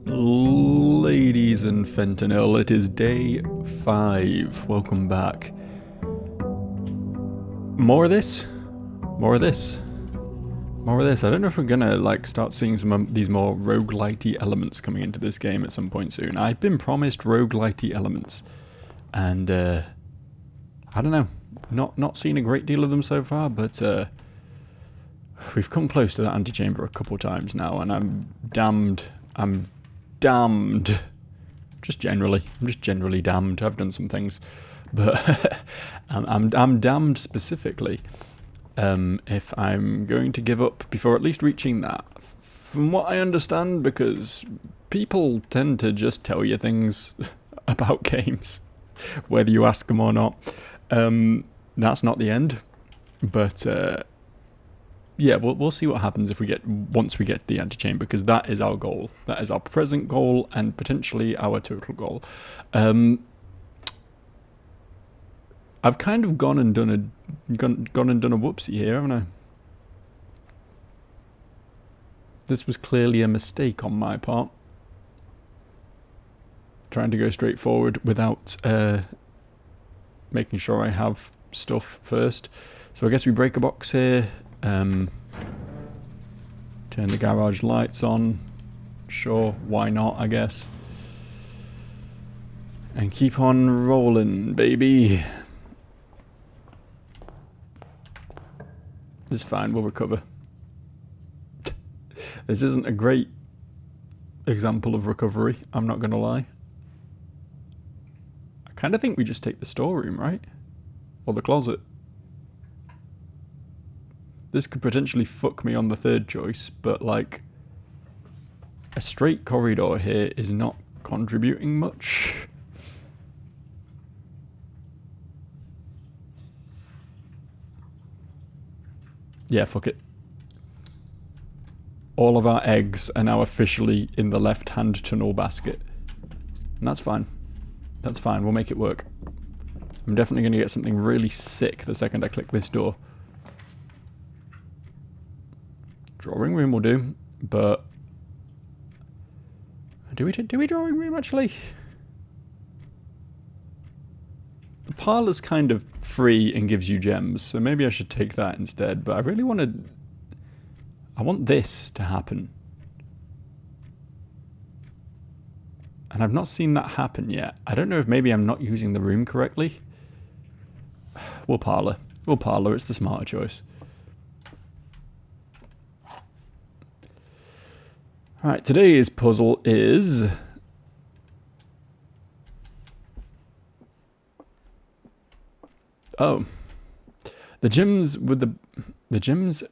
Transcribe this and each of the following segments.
Ladies and fentanyl, it is day 5. Welcome back. More of this? More of this? More of this. I don't know if we're gonna start seeing some of these more roguelite-y elements coming into this game at some point soon. I've been promised roguelite-y elements, and I don't know. Not seen a great deal of them so far, but we've come close to that antechamber a couple times now, and I'm damned. I'm just generally damned. I've done some things, but I'm damned specifically if I'm going to give up before at least reaching that. From what I understand, because people tend to just tell you things about games, whether you ask them or not. That's not the end, but yeah, we'll see what happens once we get the antechamber, because that is our goal. That is our present goal and potentially our total goal. I've kind of gone and done a whoopsie here, haven't I? This was clearly a mistake on my part. Trying to go straight forward without making sure I have stuff first. So I guess we break a box here. Turn the garage lights on. Sure, why not, I guess. And keep on rolling, baby. It's fine, we'll recover. This isn't a great example of recovery, I'm not gonna lie. I kind of think we just take the storeroom, right? Or the closet. This could potentially fuck me on the third choice, but like a straight corridor here is not contributing much. Yeah, fuck it. All of our eggs are now officially in the left-hand tunnel basket. And that's fine. That's fine, we'll make it work. I'm definitely going to get something really sick the second I click this door. Drawing room will do, but do we drawing room actually? The parlour's kind of free and gives you gems, so maybe I should take that instead, but I really I want this to happen. And I've not seen that happen yet. I don't know if maybe I'm not using the room correctly. We'll parlour, it's the smarter choice. Alright, today's puzzle is the gems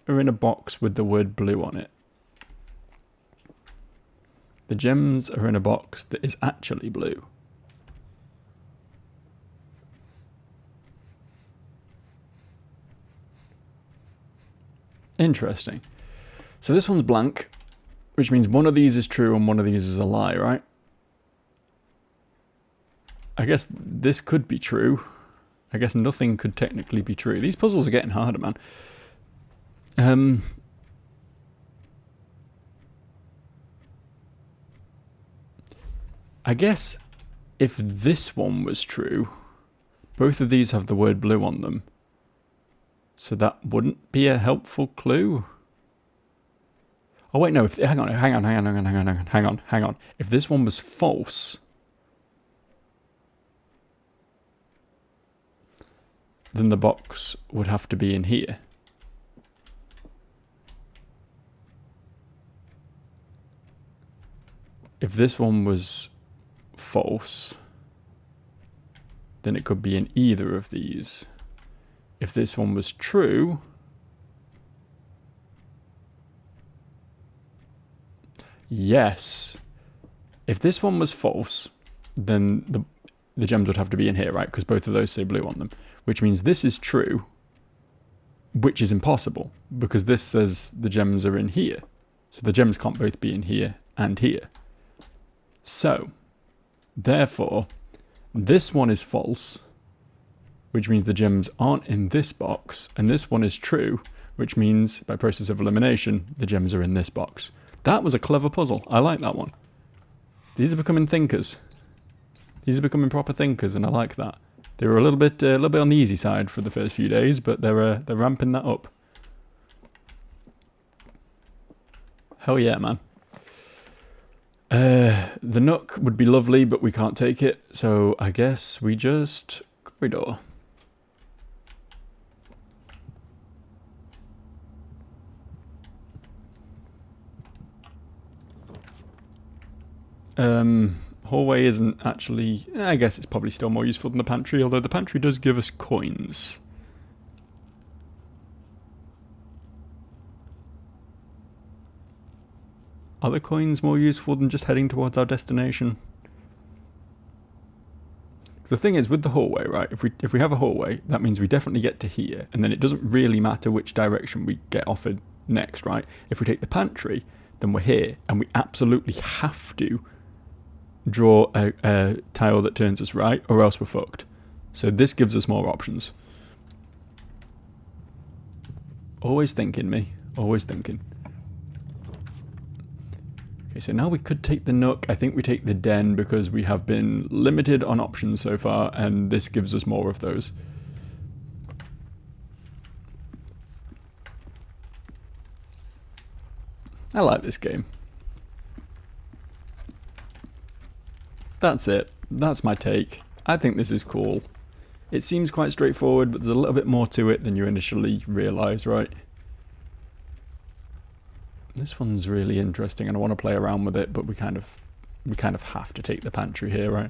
are in a box with the word blue on it. The gems are in a box that is actually blue. Interesting. So this one's blank, which means one of these is true and one of these is a lie, right? I guess this could be true. I guess nothing could technically be true. These puzzles are getting harder, man. I guess if this one was true, both of these have the word blue on them. So that wouldn't be a helpful clue. Oh wait, no, hang on. If this one was false, then the box would have to be in here. If this one was false, then it could be in either of these. If this one was true, yes. If this one was false, then the gems would have to be in here, right? Because both of those say blue on them. Which means this is true, which is impossible, because this says the gems are in here. So the gems can't both be in here and here. So, therefore, this one is false, which means the gems aren't in this box, and this one is true, which means, by process of elimination, the gems are in this box. That was a clever puzzle. I like that one. These are becoming thinkers. These are becoming proper thinkers, and I like that. They were a little bit on the easy side for the first few days, but they're ramping that up. Hell yeah, man. The Nook would be lovely, but we can't take it, so I guess we just corridor. Hallway isn't actually... I guess it's probably still more useful than the pantry, although the pantry does give us coins. Are the coins more useful than just heading towards our destination? The thing is, with the hallway, right, if we have a hallway, that means we definitely get to here, and then it doesn't really matter which direction we get offered next, right? If we take the pantry, then we're here, and we absolutely have to draw a tile that turns us right, or else we're fucked. So this gives us more options. Always thinking, me. Always thinking. Okay, so now we could take the Nook. I think we take the Den because we have been limited on options so far, and this gives us more of those. I like this game. That's it. That's my take. I think this is cool. It seems quite straightforward, but there's a little bit more to it than you initially realise, right? This one's really interesting, and I want to play around with it, but we kind of have to take the pantry here, right?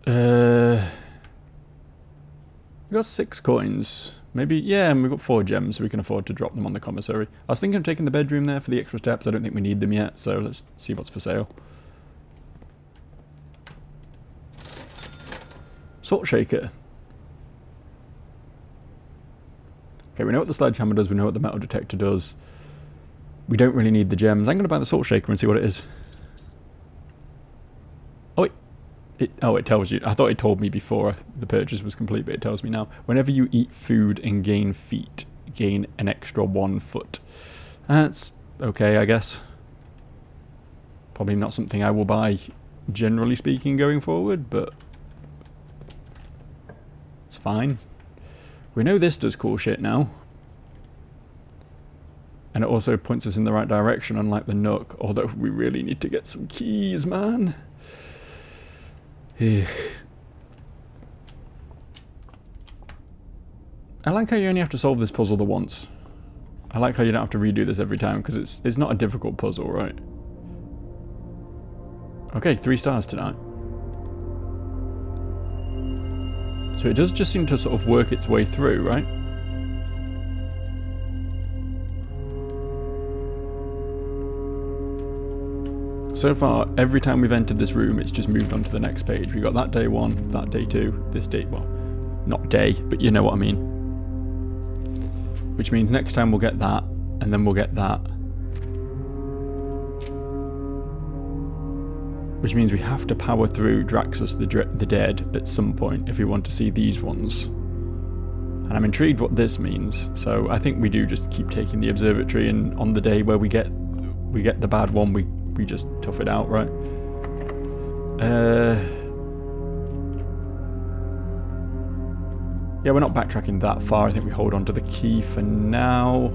We got 6 coins. Maybe, yeah, and we've got 4 gems, so we can afford to drop them on the commissary. I was thinking of taking the bedroom there for the extra steps. I don't think we need them yet, so let's see what's for sale. Salt shaker. Okay, we know what the sledgehammer does, we know what the metal detector does. We don't really need the gems. I'm going to buy the salt shaker and see what it is. Oh, it tells you. I thought it told me before the purchase was complete, but it tells me now. Whenever you eat food and gain feet, gain an extra 1 foot. That's okay, I guess. Probably not something I will buy, generally speaking, going forward, but it's fine. We know this does cool shit now. And it also points us in the right direction, unlike the Nook, although we really need to get some keys, man. I like how you only have to solve this puzzle the once. I like how you don't have to redo this every time, because it's not a difficult puzzle, right? Okay, 3 stars tonight. So it does just seem to sort of work its way through, right? So far, every time we've entered this room, it's just moved on to the next page. We got that day 1, that day 2, this day, well, not day, but you know what I mean. Which means next time we'll get that, and then we'll get that. Which means we have to power through Draxus the Dead at some point if we want to see these ones. And I'm intrigued what this means, so I think we do just keep taking the observatory, and on the day where we get the bad one, we just tough it out, right? Yeah, we're not backtracking that far. I think we hold on to the key for now.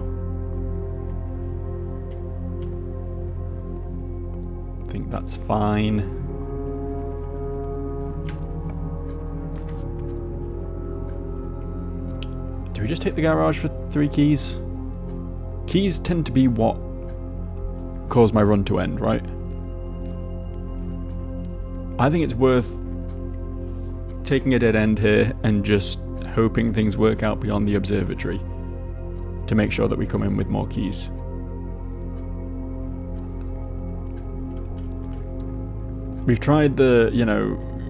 I think that's fine. Do we just take the garage for 3 keys? Keys tend to be what cause my run to end, right? I think it's worth taking a dead end here and just hoping things work out beyond the observatory to make sure that we come in with more keys. We've tried the,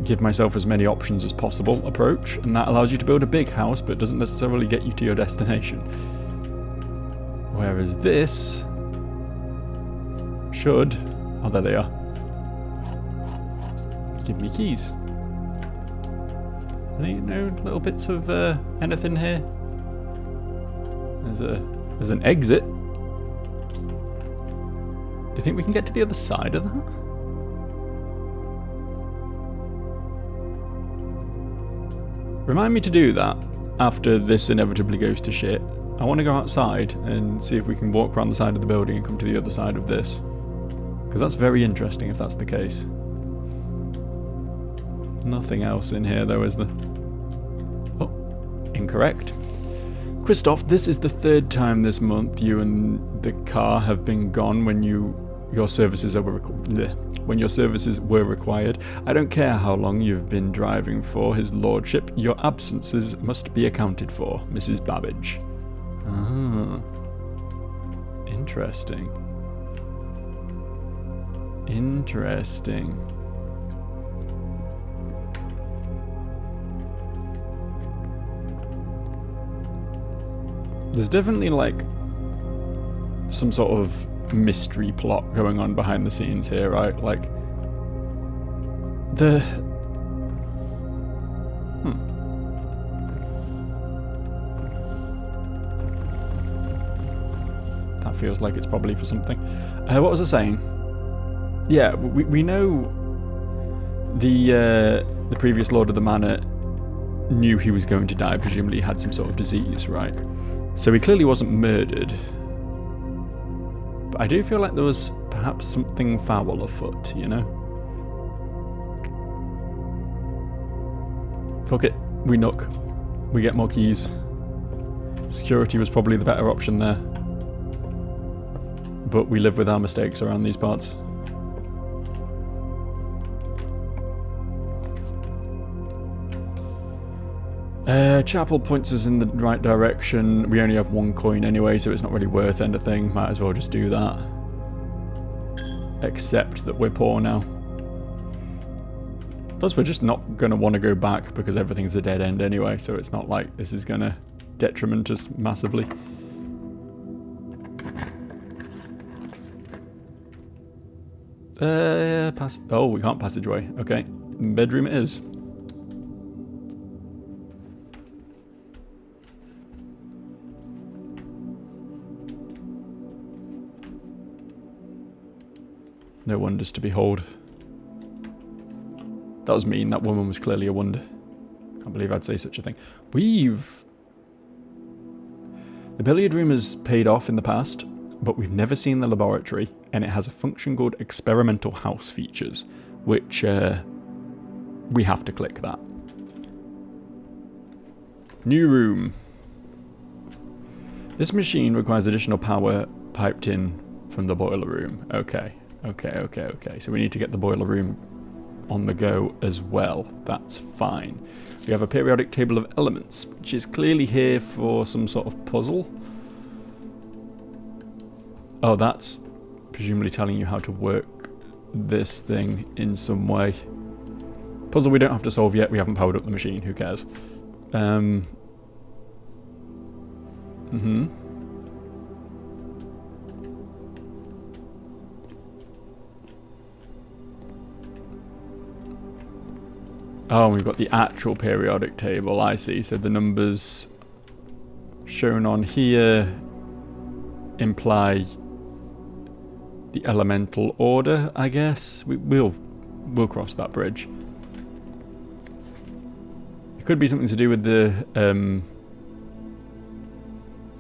give myself as many options as possible approach, and that allows you to build a big house but doesn't necessarily get you to your destination. Whereas this should... Oh, there they are. Give me keys. Any little bits of anything here? There's an exit. Do you think we can get to the other side of that? Remind me to do that after this inevitably goes to shit. I want to go outside and see if we can walk around the side of the building and come to the other side of this. Because that's very interesting if that's the case. Nothing else in here though, is there? Oh, incorrect. Christoph, this is the third time this month you and the car have been gone when your services were required. I don't care how long you've been driving for, His Lordship. Your absences must be accounted for, Mrs. Babbage. Ah. Interesting. Interesting. There's definitely like some sort of mystery plot going on behind the scenes here, right? Like the that feels like it's probably for something. What was I saying? Yeah, we know the previous Lord of the Manor knew he was going to die. Presumably he had some sort of disease, right? So he clearly wasn't murdered. But I do feel like there was perhaps something foul afoot, you know? Fuck it, we knock. We get more keys. Security was probably the better option there. But we live with our mistakes around these parts. Chapel points us in the right direction. We only have one coin anyway, so it's not really worth anything. Might as well just do that. Except that we're poor now. Plus, we're just not going to want to go back because everything's a dead end anyway, so it's not like this is going to detriment us massively. Oh, we can't passageway. Okay. Bedroom it is. No wonders to behold. That was mean. That woman was clearly a wonder. Can't believe I'd say such a thing. The billiard room has paid off in the past, but we've never seen the laboratory, and it has a function called experimental house features, which we have to click that. New room. This machine requires additional power piped in from the boiler room. Okay. So we need to get the boiler room on the go as well. That's fine. We have a periodic table of elements, which is clearly here for some sort of puzzle. Oh, that's presumably telling you how to work this thing in some way. Puzzle we don't have to solve yet. We haven't powered up the machine. Who cares? Oh, we've got the actual periodic table, I see. So the numbers shown on here imply the elemental order, I guess. We'll cross that bridge. It could be something to do with the,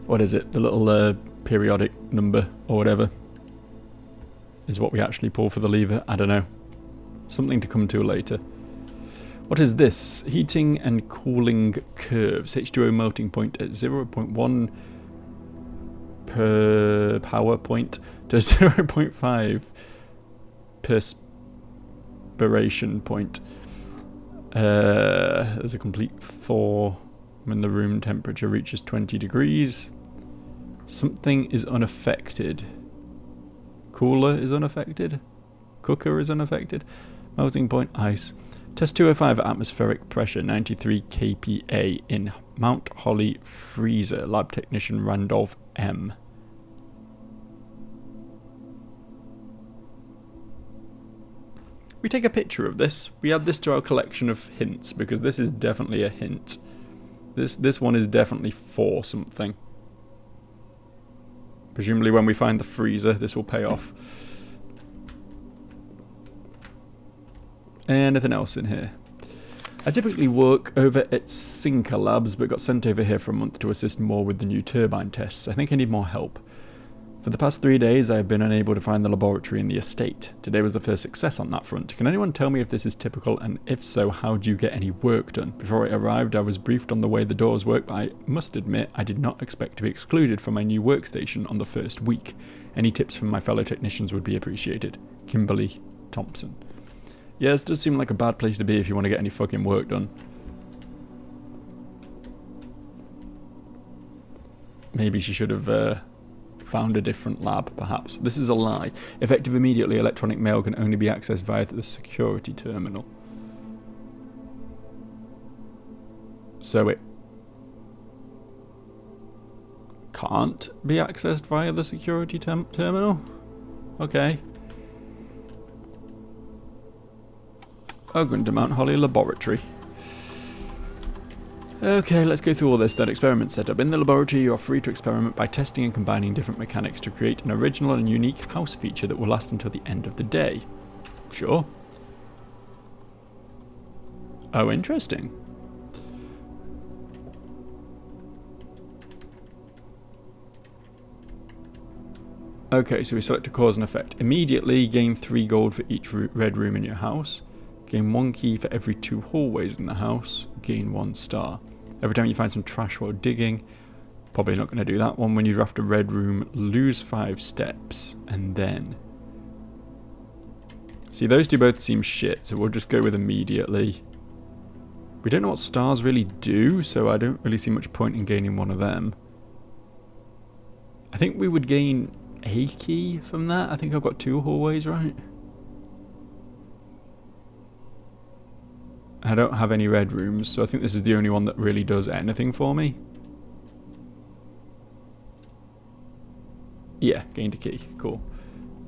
what is it? The little periodic number or whatever is what we actually pull for the lever. I don't know. Something to come to later. What is this? Heating and cooling curves. H2O melting point at 0.1 per power point to 0.5 perspiration point. There's a complete thaw when the room temperature reaches 20 degrees. Something is unaffected. Cooler is unaffected. Cooker is unaffected. Melting point, ice. Test 205 at atmospheric pressure, 93 kPa in Mount Holly freezer. Lab technician Randolph M. We take a picture of this. We add this to our collection of hints because this is definitely a hint. This one is definitely for something. Presumably when we find the freezer, this will pay off. Anything else in here? I typically work over at Sinker Labs, but got sent over here for a month to assist more with the new turbine tests. I think I need more help. For the past 3 days, I have been unable to find the laboratory in the estate. Today was the first success on that front. Can anyone tell me if this is typical, and if so, how do you get any work done? Before I arrived, I was briefed on the way the doors work, but I must admit I did not expect to be excluded from my new workstation on the first week. Any tips from my fellow technicians would be appreciated. Kimberly Thompson. Yeah, this does seem like a bad place to be if you want to get any fucking work done. Maybe she should have found a different lab, perhaps. This is a lie. Effective immediately, electronic mail can only be accessed via the security terminal. So it can't be accessed via the security terminal? Okay. Ogren to Mount Holly Laboratory. Okay, let's go through all this then. Experiment setup. In the laboratory, you are free to experiment by testing and combining different mechanics to create an original and unique house feature that will last until the end of the day. Sure. Oh, interesting. Okay, so we select a cause and effect. Immediately gain 3 gold for each red room in your house. Gain 1 key for every 2 hallways in the house. Gain 1 star. Every time you find some trash while digging. Probably not going to do that one. When you draft a red room, lose 5 steps. And then... See, those two both seem shit, so we'll just go with immediately. We don't know what stars really do, so I don't really see much point in gaining one of them. I think we would gain a key from that. I think I've got 2 hallways, right? I don't have any red rooms, so I think this is the only one that really does anything for me. Yeah, gained a key. Cool.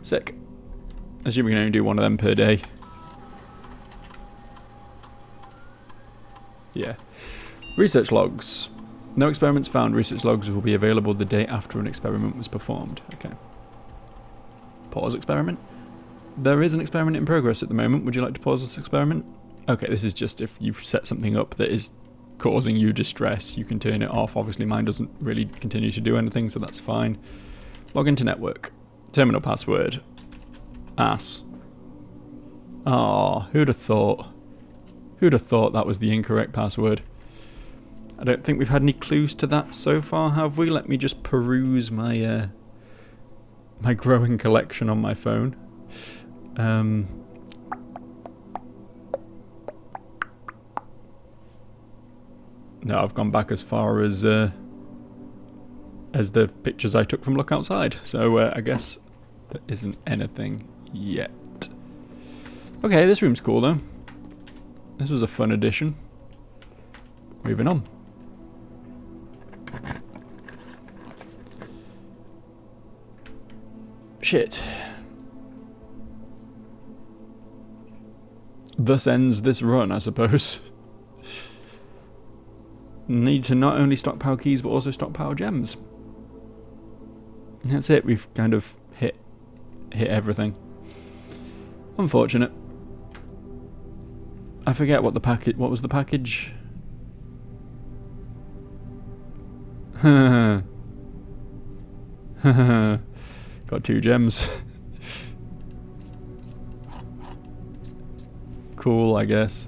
Sick. I assume we can only do 1 of them per day. Yeah. Research logs. No experiments found. Research logs will be available the day after an experiment was performed. Okay. Pause experiment. There is an experiment in progress at the moment. Would you like to pause this experiment? Okay, this is just if you've set something up that is causing you distress, you can turn it off. Obviously mine doesn't really continue to do anything, so that's fine. Log into network. Terminal password. Ass. Ah, who'd have thought? Who'd have thought that was the incorrect password? I don't think we've had any clues to that so far, have we? Let me just peruse my my growing collection on my phone. No, I've gone back as far as the pictures I took from Look Outside, so I guess there isn't anything yet. Okay, this room's cool though. This was a fun addition. Moving on. Shit. Thus ends this run, I suppose. Need to not only stockpile keys, but also stockpile gems. That's it, we've kind of hit everything. Unfortunate. I forget what the package, what was the package? Got 2 gems. Cool, I guess.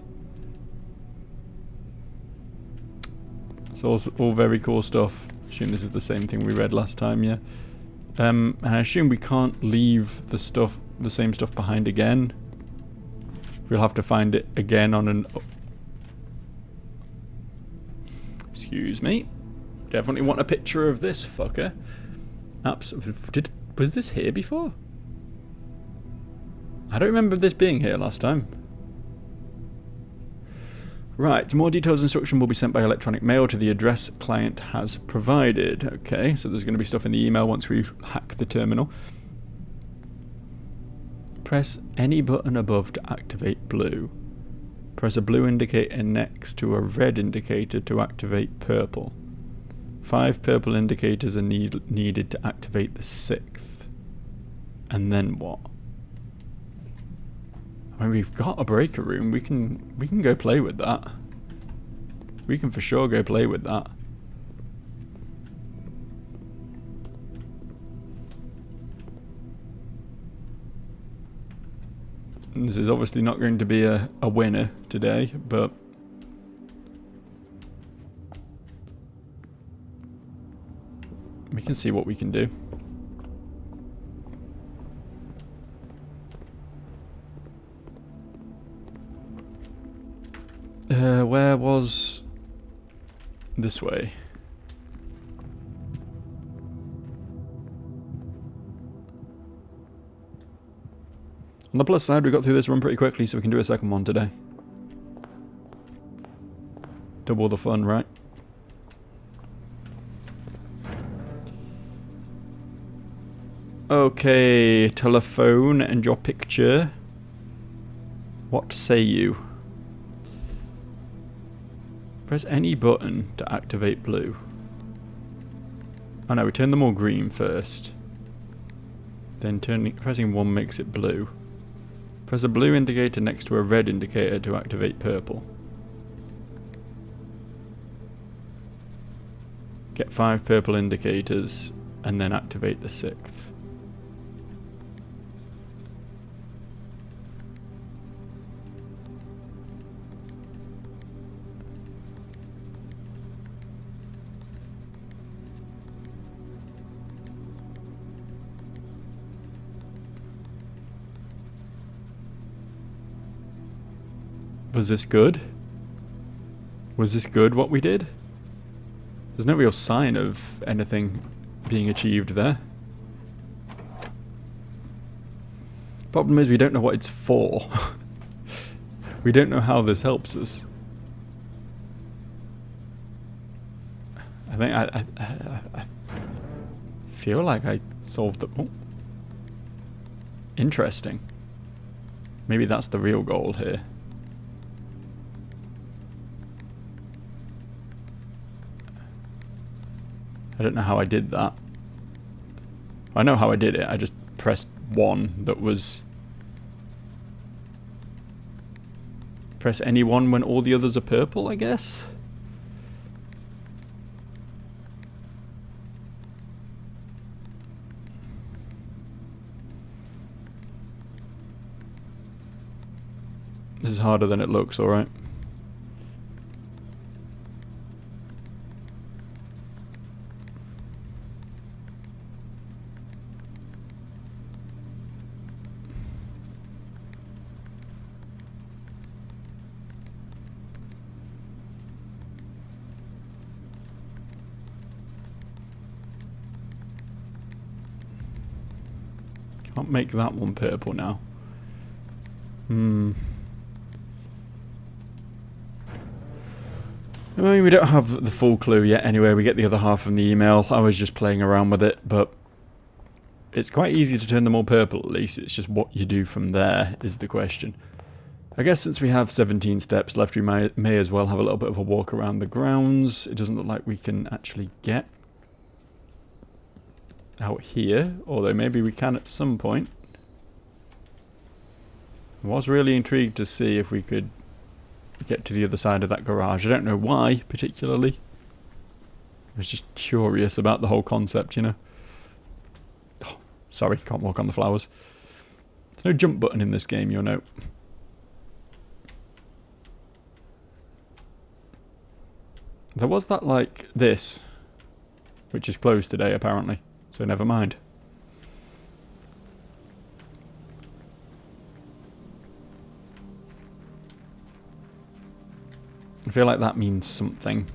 It's all very cool stuff. I assume this is the same thing we read last time, yeah. And I assume we can't leave the same stuff behind again. We'll have to find it again on an... Excuse me. Definitely want a picture of this fucker. Was this here before? I don't remember this being here last time. Right, more details instruction will be sent by electronic mail to the address client has provided. Okay, so there's going to be stuff in the email once we hack the terminal. Press any button above to activate blue. Press a blue indicator next to a red indicator to activate purple. 5 purple indicators are needed to activate the 6th. And then what? I mean, we've got a breaker room. We can go play with that. We can for sure go play with that. And this is obviously not going to be a winner today, but we can see what we can do. Where was this way? On the plus side, we got through this run pretty quickly, so we can do a second one today. Double the fun, right? Okay, telephone and your picture. What say you? Press any button to activate blue. Oh no, we turn them all green first. Then pressing 1 makes it blue. Press a blue indicator next to a red indicator to activate purple. Get 5 purple indicators and then activate the 6th. Was this good? Was this good what we did? There's no real sign of anything being achieved there. Problem is we don't know what it's for. We don't know how this helps us. I think I feel like I solved the... Oh. Interesting. Maybe that's the real goal here. I don't know how I did that. I know how I did it, I just pressed 1 that was... Press any one when all the others are purple, I guess? This is harder than it looks, alright? Can't make that one purple now. I mean, we don't have the full clue yet anyway. We get the other half from the email. I was just playing around with it, but it's quite easy to turn them all purple at least. It's just what you do from there is the question. I guess since we have 17 steps left, we may as well have a little bit of a walk around the grounds. It doesn't look like we can actually get out here, although maybe we can at some point. I was really intrigued to see if we could get to the other side of that garage. I don't know why, particularly. I was just curious about the whole concept, you know. Oh, sorry, can't walk on the flowers. There's no jump button in this game, you'll note. There was that, like, this, which is closed today, apparently. So never mind. I feel like that means something.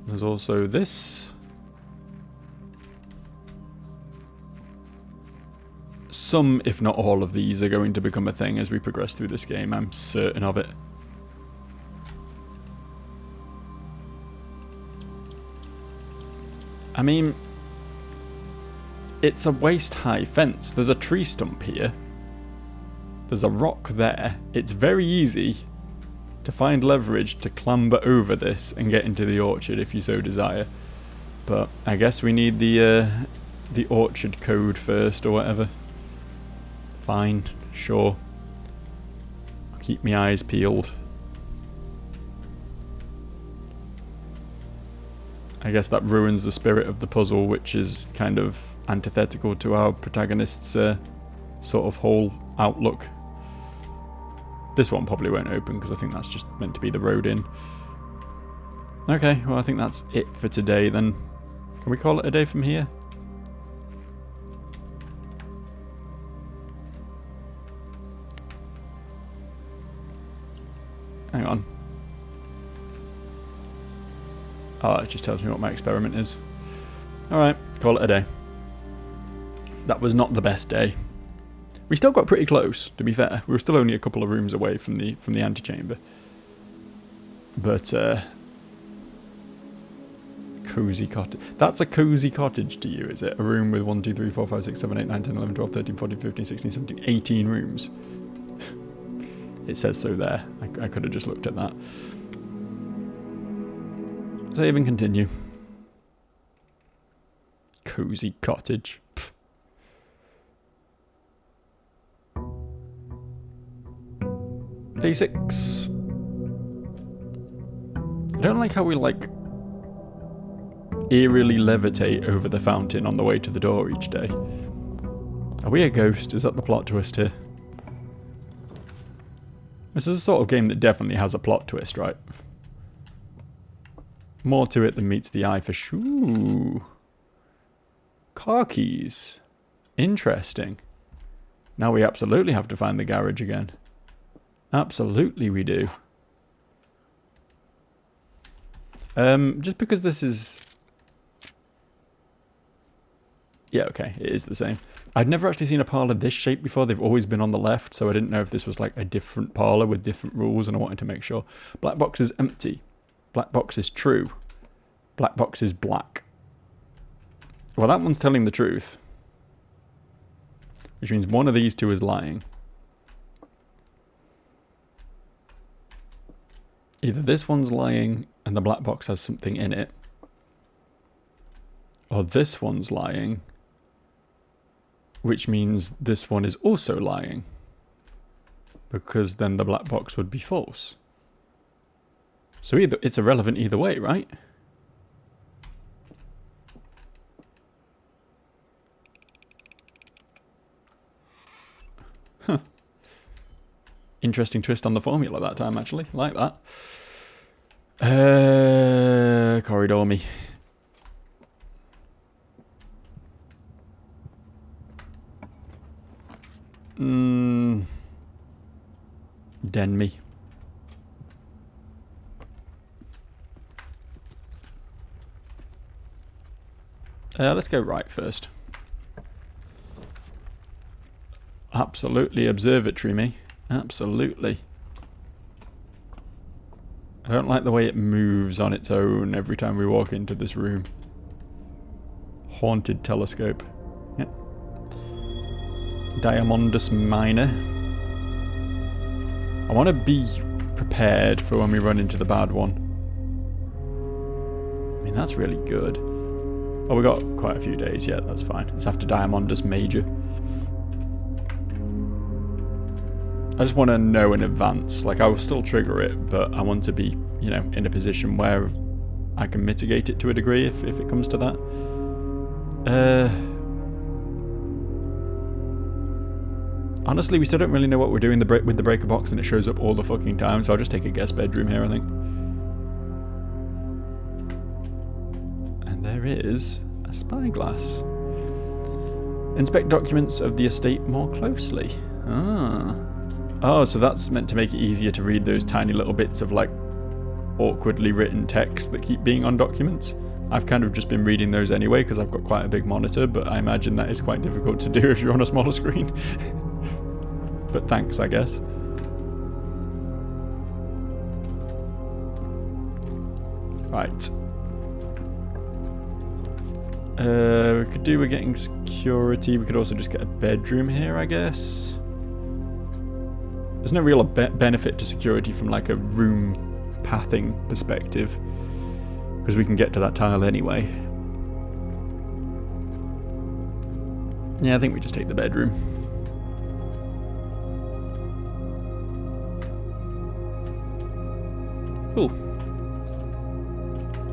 There's also this. Some, if not all of these, are going to become a thing as we progress through this game. I'm certain of it. I mean, it's a waist-high fence. There's a tree stump here. There's a rock there. It's very easy to find leverage to clamber over this and get into the orchard if you so desire. But I guess we need the orchard code first or whatever. Fine, sure. I'll keep my eyes peeled. I guess that ruins the spirit of the puzzle, which is kind of antithetical to our protagonist's sort of whole outlook. This one probably won't open because I think that's just meant to be the road in. Okay, well I think that's it for today then. Can we call it a day from here? Hang on. Oh, it just tells me what my experiment is. Alright, call it a day. That was not the best day. We still got pretty close, to be fair. We were still only a couple of rooms away from the antechamber. But, cozy cottage. That's a cozy cottage to you, is it? A room with 1, 2, 3, 4, 5, 6, 7, 8, 9, 10, 11, 12, 13, 14, 15, 16, 17, 18 rooms. It says so there. I could have just looked at that. Save and continue. Cozy cottage. Pff. Day 6. I don't like how we eerily levitate over the fountain on the way to the door each day. Are we a ghost? Is that the plot twist here? This is a sort of game that definitely has a plot twist, right? More to it than meets the eye for sure. Car keys. Interesting. Now we absolutely have to find the garage again. Absolutely we do. Just because this is... Yeah, okay, it is the same. I'd never actually seen a parlour this shape before. They've always been on the left, so I didn't know if this was like a different parlour with different rules, and I wanted to make sure. Black box is empty. Black box is true. Black box is black. Well, that one's telling the truth. Which means one of these two is lying. Either this one's lying and the black box has something in it, or this one's lying, which means this one is also lying, because then the black box would be false. So either it's irrelevant either way, right? Huh. Interesting twist on the formula that time, actually. Like that. Corridor me. Den me. Let's go right first. Absolutely observatory me. Absolutely. I don't like the way it moves on its own every time we walk into this room. Haunted telescope. Yep. Diamondus Minor. I want to be prepared for when we run into the bad one. I mean, that's really good. Oh, we got quite a few days yet, that's fine. It's after Diamondus Major. I just want to know in advance. Like, I will still trigger it, but I want to be, you know, in a position where I can mitigate it to a degree if it comes to that. Honestly, we still don't really know what we're doing with the breaker box, and it shows up all the fucking time, so I'll just take a guest bedroom here, I think. And there is a spyglass. Inspect documents of the estate more closely. Oh, so that's meant to make it easier to read those tiny little bits of, like, awkwardly written text that keep being on documents. I've kind of just been reading those anyway because I've got quite a big monitor, but I imagine that is quite difficult to do if you're on a smaller screen. But thanks, I guess. Right. We could do with getting security. We could also just get a bedroom here, I guess. There's no real benefit to security from like a room pathing perspective, because we can get to that tile anyway. Yeah, I think we just take the bedroom. Ooh.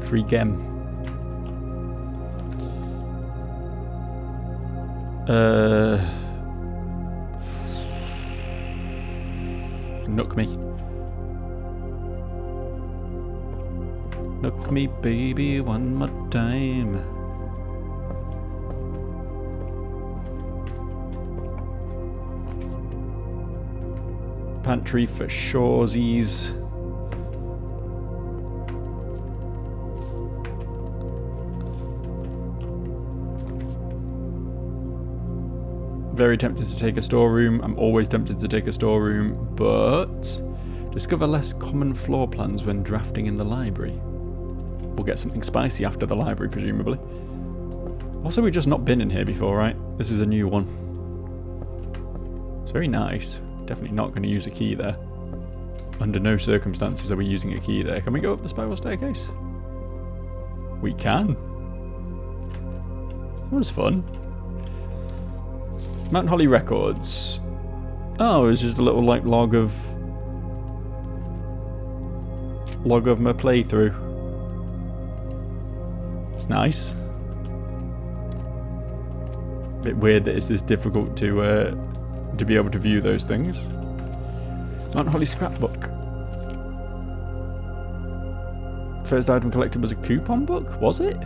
Free gem. Nook me. Nook me, baby, one more time. Pantry for shoresies. Very tempted to take a storeroom. I'm always tempted to take a storeroom, but discover less common floor plans when drafting in the library. We'll get something spicy after the library, presumably. Also, we've just not been in here before, right? This is a new one. It's very nice. Definitely not going to use a key there. Under no circumstances are we using a key there. Can we go up the spiral staircase? We can. That was fun. Mount Holly records. Oh, it was just a little like log of my playthrough. It's nice. Bit weird that it's this difficult to be able to view those things. Mount Holly scrapbook. First item collected was a coupon book, was it?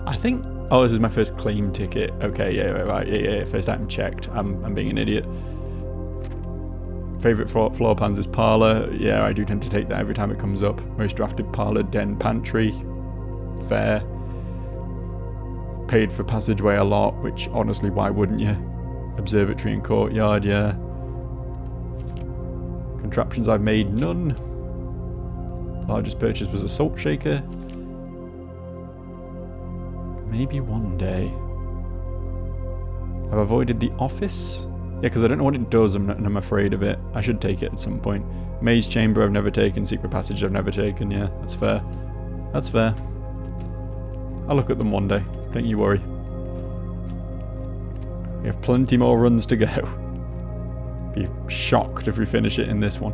I think. Oh, this is my first claim ticket. Okay, yeah, right, yeah. First item checked. I'm being an idiot. Favorite floor plans is parlor. Yeah, I do tend to take that every time it comes up. Most drafted parlor, den, pantry. Fair. Paid for passageway a lot, which honestly, why wouldn't you? Observatory and courtyard, yeah. Contraptions I've made, none. Largest purchase was a salt shaker. Maybe one day. I've avoided the office. Yeah, because I don't know what it does and I'm afraid of it. I should take it at some point. Maze chamber I've never taken. Secret passage I've never taken. Yeah, that's fair. That's fair. I'll look at them one day. Don't you worry. We have plenty more runs to go. Be shocked if we finish it in this one.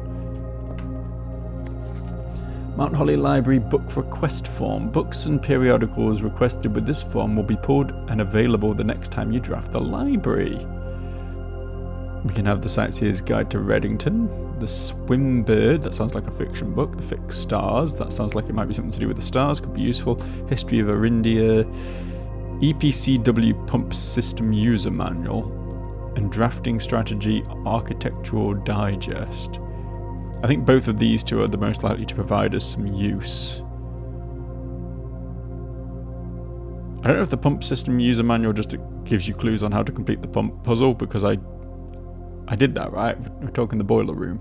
Mount Holly Library book request form. Books and periodicals requested with this form will be pulled and available the next time you draft the library. We can have the Sightseer's Guide to Reddington, the Swimbird, that sounds like a fiction book, the Fixed Stars, that sounds like it might be something to do with the stars, could be useful, History of Arindia, EPCW Pump System User Manual, and Drafting Strategy Architectural Digest. I think both of these two are the most likely to provide us some use. I don't know if the Pump System User Manual just gives you clues on how to complete the pump puzzle, because I did that, right? We're talking the boiler room.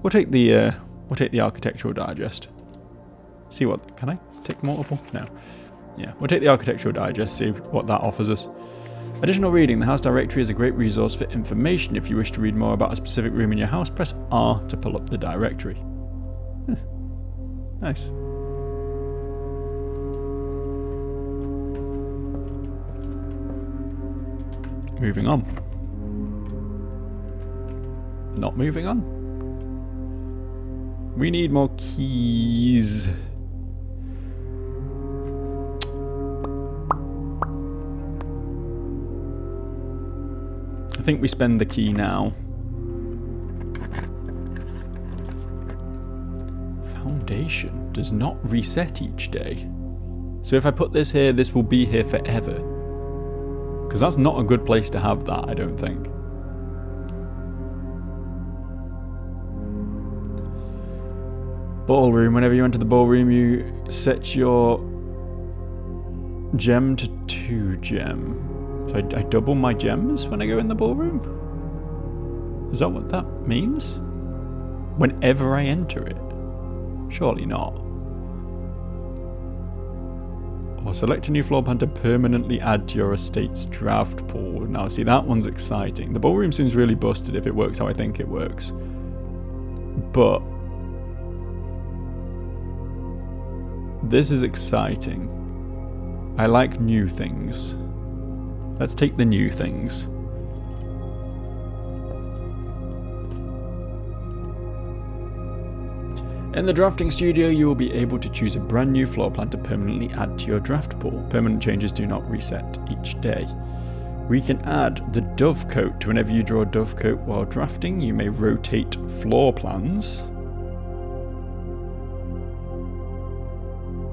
We'll take the Architectural Digest. See what, can I take multiple? No. Yeah, we'll take the Architectural Digest, see what that offers us. Additional reading. The house directory is a great resource for information. If you wish to read more about a specific room in your house, press R to pull up the directory. Nice. Moving on. Not moving on. We need more keys. I think we spend the key now. Foundation does not reset each day. So if I put this here, this will be here forever. Because that's not a good place to have that, I don't think. Ballroom. Whenever you enter the ballroom, you set your gem to 2 gem. So I double my gems when I go in the ballroom? Is that what that means? Whenever I enter it? Surely not. Or select a new floor plan to permanently add to your estate's draft pool. Now, see, that one's exciting. The ballroom seems really busted if it works how I think it works. But this is exciting. I like new things. Let's take the new things. In the drafting studio, you will be able to choose a brand new floor plan to permanently add to your draft pool. Permanent changes do not reset each day. We can add the Dovecote. Whenever you draw a Dovecote while drafting, you may rotate floor plans.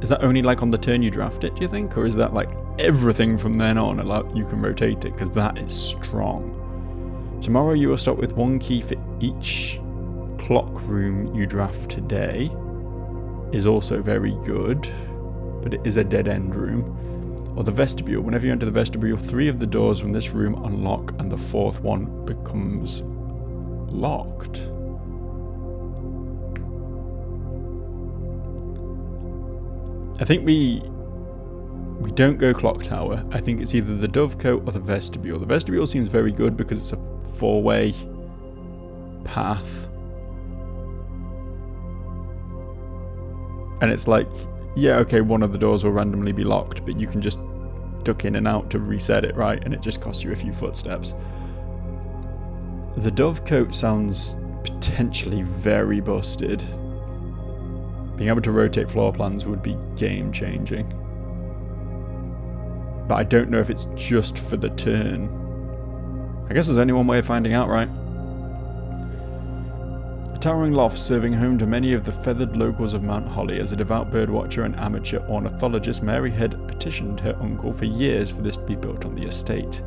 Is that only like on the turn you draft it, do you think? Or is that like everything from then on, you can rotate it? Because that is strong. Tomorrow you will start with 1 key for each clock room you draft today. Is also very good, but it is a dead end room. Or the vestibule. Whenever you enter the vestibule, 3 of the doors from this room unlock and the 4th one becomes locked. I think we don't go clock tower. I think it's either the Dovecote or the vestibule. The vestibule seems very good because it's a 4-way path. And it's like, yeah, okay, one of the doors will randomly be locked, but you can just duck in and out to reset it, right? And it just costs you a few footsteps. The Dovecote sounds potentially very busted. Being able to rotate floor plans would be game-changing. But I don't know if it's just for the turn. I guess there's only one way of finding out, right? A towering loft serving home to many of the feathered locals of Mount Holly. As a devout birdwatcher and amateur ornithologist, Mary had petitioned her uncle for years for this to be built on the estate.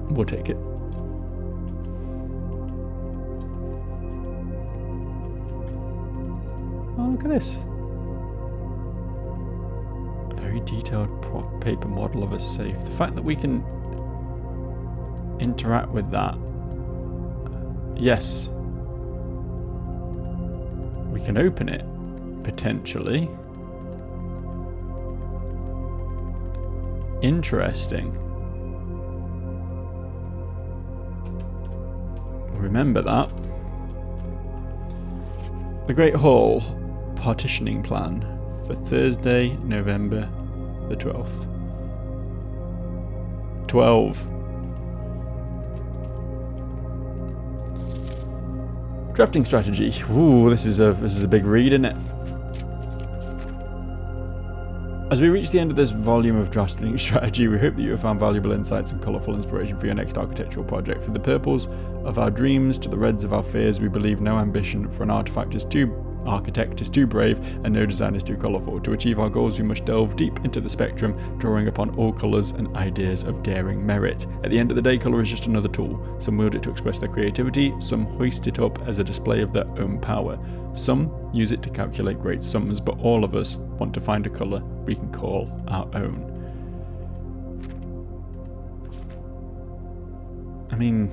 We'll take it. Oh, look at this. A very detailed paper model of a safe. The fact that we can interact with that. Yes. We can open it, potentially. Interesting. Remember that. The Great Hall partitioning plan for Thursday, November the 12th. 12. Drafting strategy. Ooh, this is a big read, isn't it? As we reach the end of this volume of drafting strategy, we hope that you have found valuable insights and colourful inspiration for your next architectural project. For the purples of our dreams to the reds of our fears, we believe no ambition for an architect is too brave and no design is too colourful. To achieve our goals, we must delve deep into the spectrum, drawing upon all colours and ideas of daring merit. At the end of the day, colour is just another tool. Some wield it to express their creativity, some hoist it up as a display of their own power. Some use it to calculate great sums, but all of us want to find a colour we can call our own. I mean,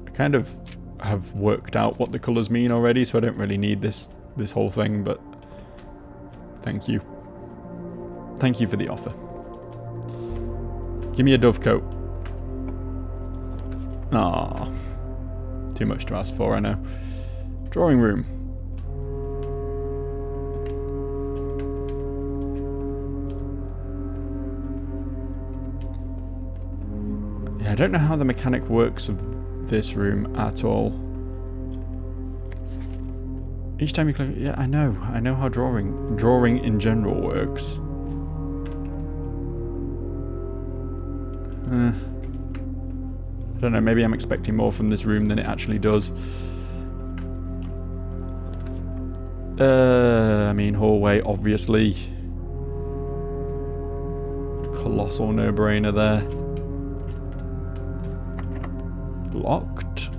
I kind of have worked out what the colours mean already, so I don't really need this whole thing, but thank you. Thank you for the offer. Give me a Dovecote. Ah, too much to ask for, I know. Drawing room. Yeah, I don't know how the mechanic works of this room at all. Each time you click, yeah, I know how drawing in general works. I don't know, maybe I'm expecting more from this room than it actually does. I mean, hallway, obviously. Colossal no-brainer there. Locked.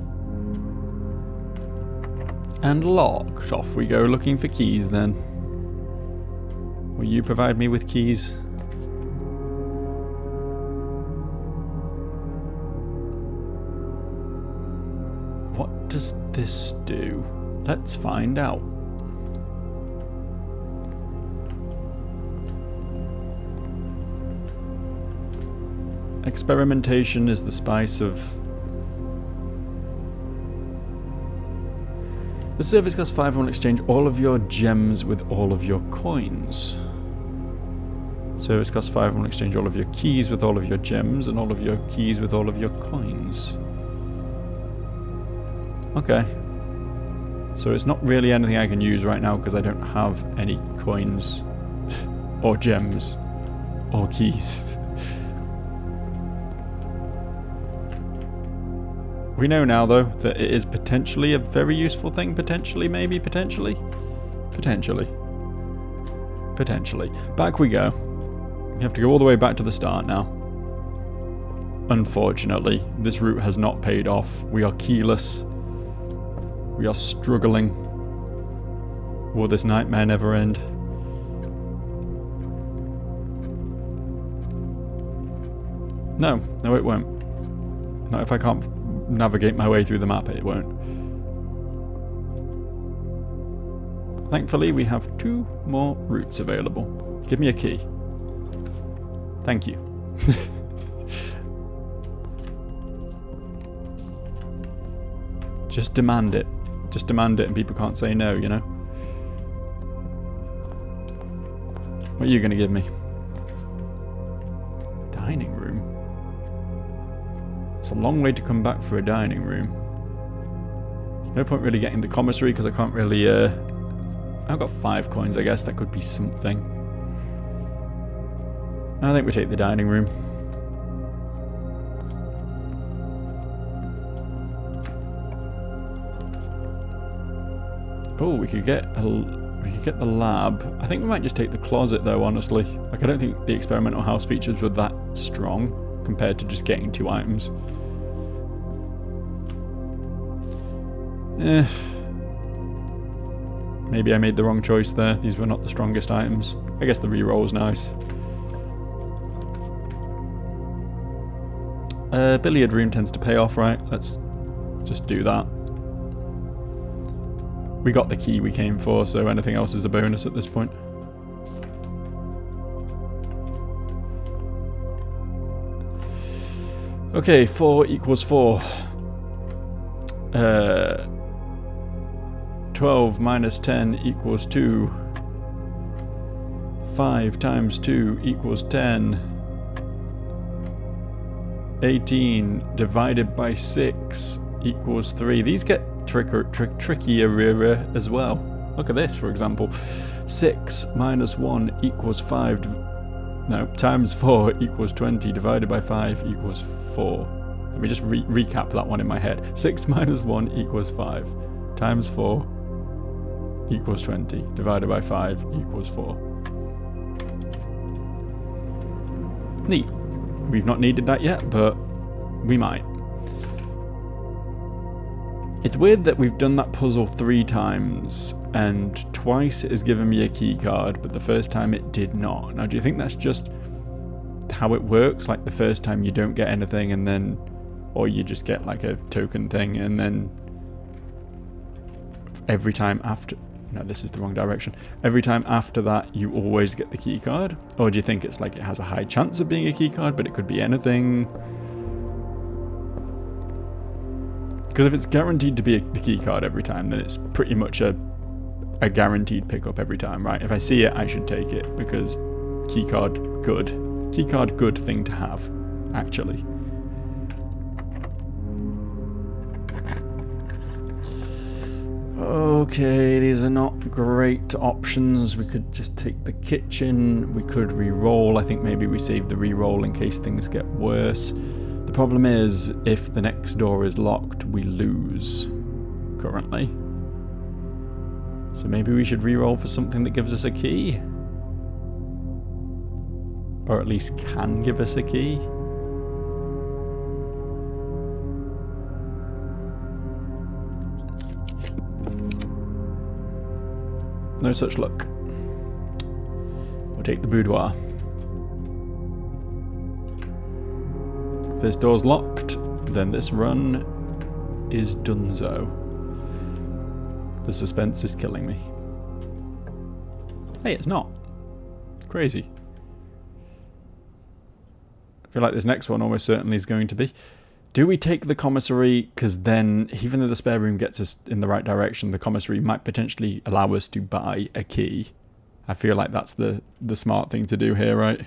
And locked. Off we go looking for keys then. Will you provide me with keys? What does this do? Let's find out. Experimentation is the spice of... The service costs 5 will exchange all of your gems with all of your coins. Service costs 5 will exchange all of your keys with all of your gems and all of your keys with all of your coins. Okay. So it's not really anything I can use right now because I don't have any coins or gems or keys. We know now, though, that it is potentially a very useful thing. Potentially, maybe, potentially. Potentially. Potentially. Back we go. We have to go all the way back to the start now. Unfortunately, this route has not paid off. We are keyless. We are struggling. Will this nightmare never end? No, no it won't. Not if I can't navigate my way through the map, it won't. Thankfully, we have 2 more routes available. Give me a key. Thank you. Just demand it. Just demand it and people can't say no, you know? What are you going to give me? Dining room? It's a long way to come back for a dining room. There's no point really getting the commissary because I can't really... I've got 5 coins, I guess. That could be something. I think we take the dining room. Oh, we could get the lab. I think we might just take the closet though, honestly. Like, I don't think the experimental house features were that strong compared to just getting 2 items. Maybe I made the wrong choice there. These were not the strongest items. I guess the reroll is nice. Billiard room tends to pay off, right? Let's just do that. We got the key we came for, so anything else is a bonus at this point. Okay, 4 equals 4. 12 minus 10 equals 2. 5 times 2 equals 10. 18 divided by 6 equals 3. These get trickier as well. Look at this, for example. 6 minus 1 equals 5. No, times 4 equals 20. Divided by 5 equals 4. Let me just recap that one in my head. 6 minus 1 equals 5. Times 4 equals 20. Divided by 5 equals 4. Neat. We've not needed that yet, but we might. It's weird that we've done that puzzle 3 times, and twice it has given me a key card, but the first time it did not. Now, do you think that's just how it works? Like, the first time you don't get anything, and then... Or you just get, like, a token thing, and then... Every time after... No, this is the wrong direction. Every time after that, you always get the key card? Or do you think it's like it has a high chance of being a key card, but it could be anything? Because if it's guaranteed to be the key card every time, then it's pretty much a guaranteed pickup every time, right? If I see it, I should take it, because key card good. Key card good thing to have, actually. Okay, these are not great options. We could just take the kitchen. We could re-roll. I think maybe we save the re-roll in case things get worse. The problem is, if the next door is locked, we lose currently. So maybe we should re-roll for something that gives us a key. Or at least can give us a key. No such luck. We'll take the boudoir. If this door's locked, then this run is donezo. The suspense is killing me. Hey, it's not. Crazy. feel like this next one almost certainly is going to be. Do we take the commissary? Because then, even though the spare room gets us in the right direction, the commissary might potentially allow us to buy a key. I feel like that's the smart thing to do here, right?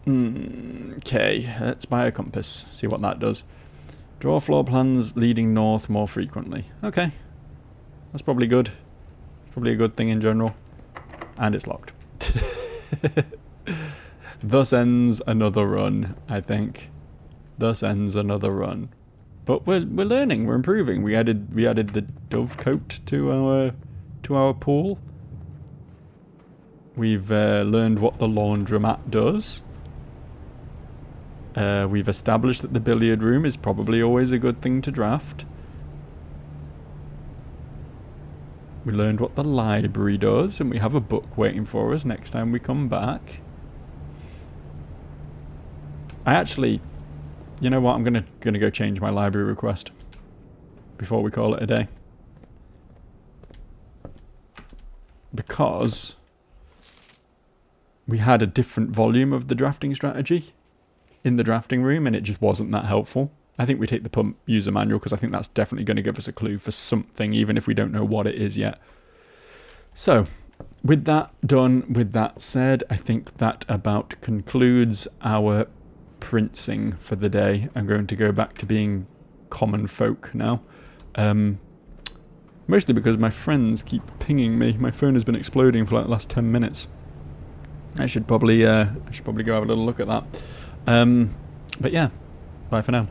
Okay, let's buy a compass. See what that does. Draw floor plans leading north more frequently. Okay. That's probably good. Probably a good thing in general. And it's locked. Thus ends another run, I think. Thus ends another run. But we're learning, we're improving. We added the dove coat to our pool. We've learned what the laundromat does. We've established that the billiard room is probably always a good thing to draft. We learned what the library does, and we have a book waiting for us next time we come back. I actually, you know what, I'm gonna go change my library request before we call it a day. Because we had a different volume of the drafting strategy in the drafting room, and it just wasn't that helpful. I think we take the pump user manual because I think that's definitely going to give us a clue for something, even if we don't know what it is yet. So, with that done, with that said, I think that about concludes our printing for the day. I'm going to go back to being common folk now. Mostly because my friends keep pinging me. My phone has been exploding for like the last 10 minutes. I should probably go have a little look at that. But yeah, bye for now.